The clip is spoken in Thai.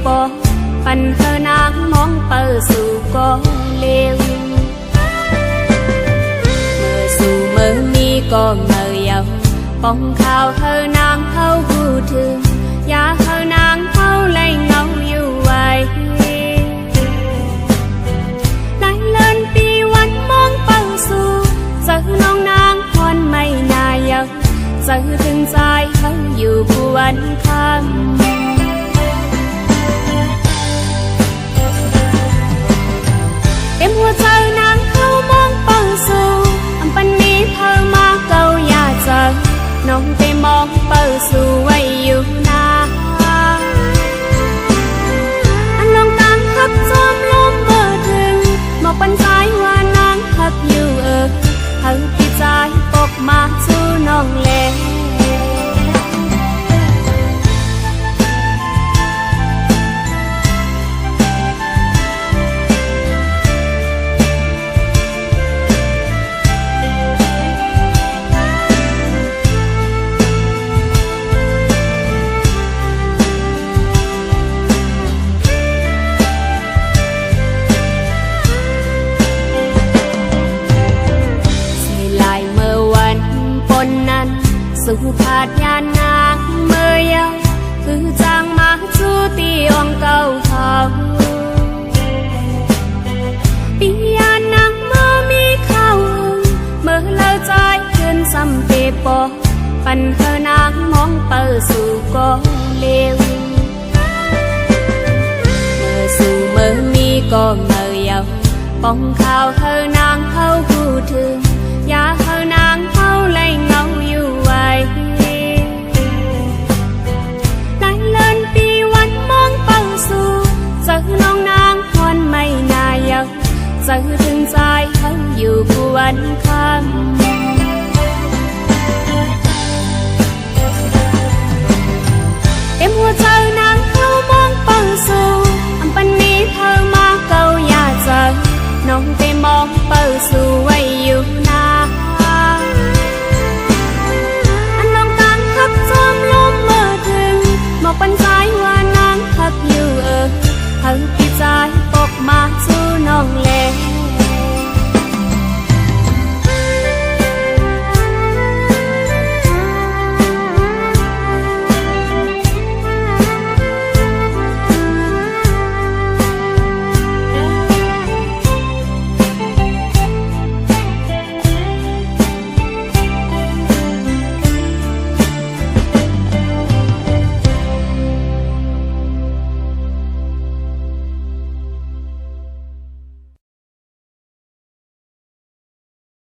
ปอปันเธอนางมองเปิดสู่ก็เลวเมื่อสู่เมื่อมีก็เมื่อยาวป้องข่าวเธอนางเขาพูดถึงอย่าเธอนางเขาไล่เงาอยู่ไว้หลายเลินปีวันมองเปิดสู่เจอน้องนางพรไม่น่าเยาเจอถึงใจเขาอยู่ผู้วันข้างเต็มหัวใจนางเขามองเป้าสู่อันปันนี้เธอมาเกาอย่าเจอน้องไปมองเป้าสู่ไว้อยู่นาอันลองตามขับจอมลมเมื่อถึงบอกปันใจว่านางขับอยู่เธอที่ใจปกมาสู่น้องเล่สู่ผาดยานนางเมื่อยาคือจางมาจูตีองเก่าเขาปียานนางเมื่อมีเข้าเมื่อเล่าใจขึ้นซ้ำเปปอปันเธอนางมองเปิดสู่ก็เลวเมื่อสู่เมื่อมีก็เมื่อยาวป้องข่าวเธอนางเขาพูดถึงอย่าเธอนางเขาไล่เงาอยู่ไว้หลายเลินปีวันมองเป้าสู่เจอน้องนางพรไม่น่าเยาเจอถึงใจเขาอยู่ผู้วัน